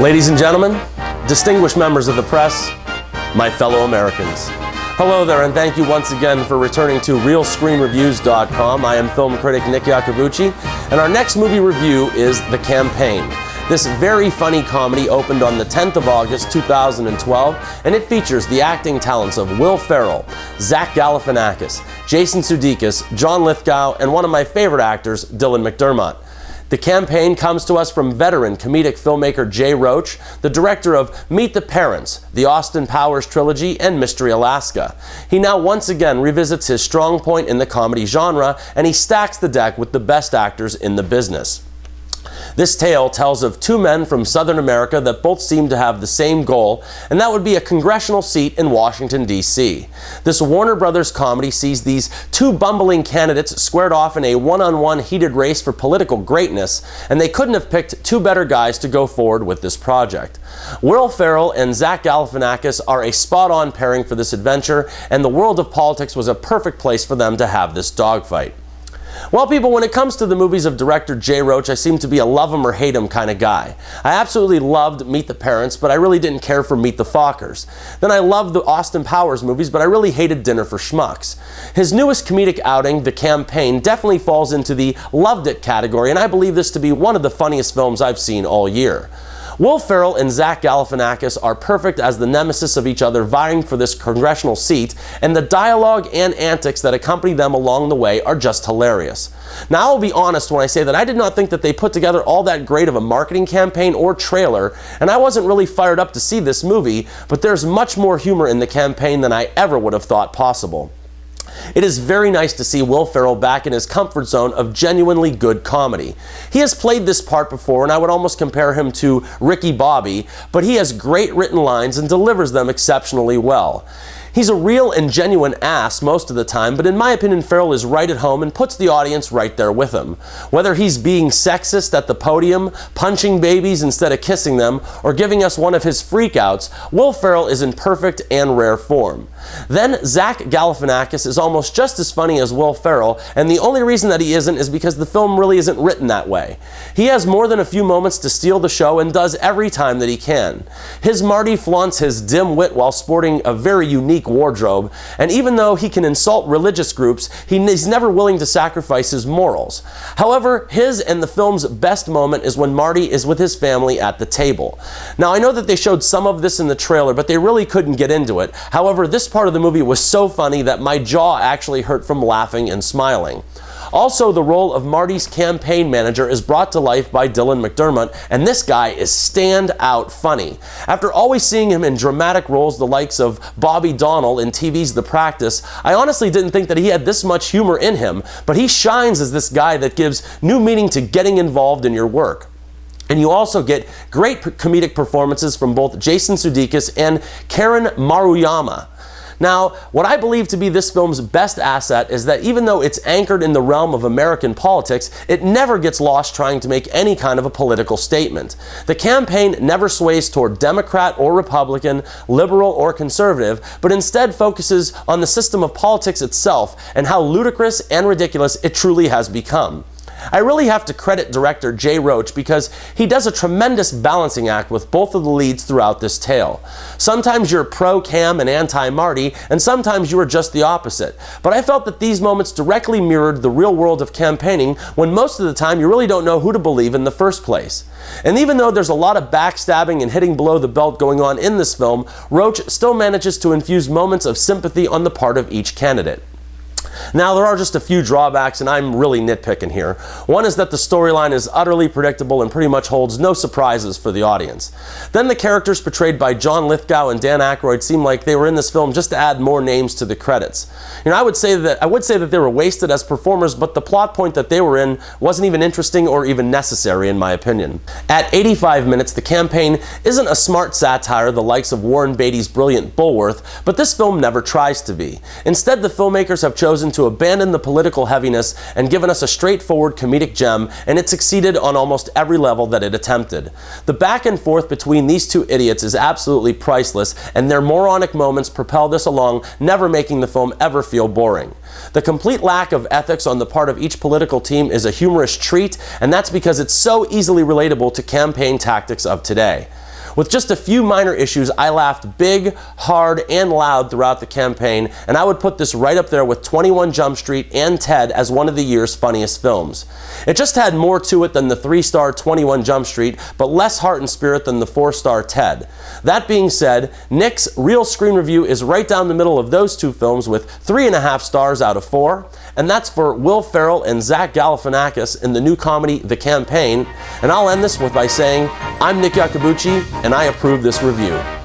Ladies and gentlemen, distinguished members of the press, my fellow Americans. Hello there, and thank you once again for returning to ReelScreenReviews.com. I am film critic Nick Iacovucci, and our next movie review is The Campaign. This very funny comedy opened on the 10th of August 2012, and it features the acting talents of Will Ferrell, Zack Galifianakis, Jason Sudeikis, John Lithgow, and one of my favorite actors, Dylan McDermott. The Campaign comes to us from veteran comedic filmmaker Jay Roach, the director of Meet the Parents, the Austin Powers trilogy, and Mystery Alaska. He now once again revisits his strong point in the comedy genre, and he stacks the deck with the best actors in the business. This tale tells of two men from Southern America that both seem to have the same goal, and that would be a congressional seat in Washington, D.C. This Warner Brothers comedy sees these two bumbling candidates squared off in a one-on-one heated race for political greatness, and they couldn't have picked two better guys to go forward with this project. Will Ferrell and Zack Galifianakis are a spot-on pairing for this adventure, and the world of politics was a perfect place for them to have this dogfight. Well, people, when it comes to the movies of director Jay Roach, I seem to be a love him or hate him kind of guy. I absolutely loved Meet the Parents, but I really didn't care for Meet the Fockers. Then I loved the Austin Powers movies, but I really hated Dinner for Schmucks. His newest comedic outing, The Campaign, definitely falls into the loved it category, and I believe this to be one of the funniest films I've seen all year. Will Ferrell and Zack Galifianakis are perfect as the nemesis of each other vying for this congressional seat, and the dialogue and antics that accompany them along the way are just hilarious. Now, I'll be honest when I say that I did not think that they put together all that great of a marketing campaign or trailer, and I wasn't really fired up to see this movie, but there's much more humor in The Campaign than I ever would have thought possible. It is very nice to see Will Ferrell back in his comfort zone of genuinely good comedy. He has played this part before, and I would almost compare him to Ricky Bobby, but he has great written lines and delivers them exceptionally well. He's a real and genuine ass most of the time, but in my opinion, Ferrell is right at home and puts the audience right there with him. Whether he's being sexist at the podium, punching babies instead of kissing them, or giving us one of his freakouts, Will Ferrell is in perfect and rare form. Then Zack Galifianakis is almost just as funny as Will Ferrell, and the only reason that he isn't is because the film really isn't written that way. He has more than a few moments to steal the show and does every time that he can. His Marty flaunts his dim wit while sporting a very unique wardrobe, and even though he can insult religious groups, he's never willing to sacrifice his morals. However, his and the film's best moment is when Marty is with his family at the table. Now, I know that they showed some of this in the trailer, but they really couldn't get into it. However, this part of the movie was so funny that my jaw actually hurt from laughing and smiling. Also, the role of Marty's campaign manager is brought to life by Dylan McDermott, and this guy is stand-out funny. After always seeing him in dramatic roles the likes of Bobby Donnell in TV's The Practice, I honestly didn't think that he had this much humor in him, but he shines as this guy that gives new meaning to getting involved in your work. And you also get great comedic performances from both Jason Sudeikis and Karen Maruyama. Now, what I believe to be this film's best asset is that even though it's anchored in the realm of American politics, it never gets lost trying to make any kind of a political statement. The Campaign never sways toward Democrat or Republican, liberal or conservative, but instead focuses on the system of politics itself and how ludicrous and ridiculous it truly has become. I really have to credit director Jay Roach because he does a tremendous balancing act with both of the leads throughout this tale. Sometimes you're pro-Cam and anti-Marty, and sometimes you are just the opposite. But I felt that these moments directly mirrored the real world of campaigning when most of the time you really don't know who to believe in the first place. And even though there's a lot of backstabbing and hitting below the belt going on in this film, Roach still manages to infuse moments of sympathy on the part of each candidate. Now, there are just a few drawbacks, and I'm really nitpicking here. One is that the storyline is utterly predictable and pretty much holds no surprises for the audience. Then the characters portrayed by John Lithgow and Dan Aykroyd seem like they were in this film just to add more names to the credits. I would say that they were wasted as performers, but the plot point that they were in wasn't even interesting or even necessary, in my opinion. At 85 minutes, The Campaign isn't a smart satire the likes of Warren Beatty's brilliant Bulworth, but this film never tries to be. Instead, the filmmakers have chosen to abandon the political heaviness and given us a straightforward comedic gem, and it succeeded on almost every level that it attempted. The back and forth between these two idiots is absolutely priceless, and their moronic moments propel this along, never making the film ever feel boring. The complete lack of ethics on the part of each political team is a humorous treat, and that's because it's so easily relatable to campaign tactics of today. With just a few minor issues, I laughed big, hard, and loud throughout the campaign, and I would put this right up there with 21 Jump Street and Ted as one of the year's funniest films. It just had more to it than the 3-star 21 Jump Street, but less heart and spirit than the 4-star Ted. That being said, Nick's Real Screen Review is right down the middle of those two films with 3.5 stars out of 4, and that's for Will Ferrell and Zack Galifianakis in the new comedy The Campaign. And I'll end this by saying, I'm Nick Iacobucci, and I approve this review.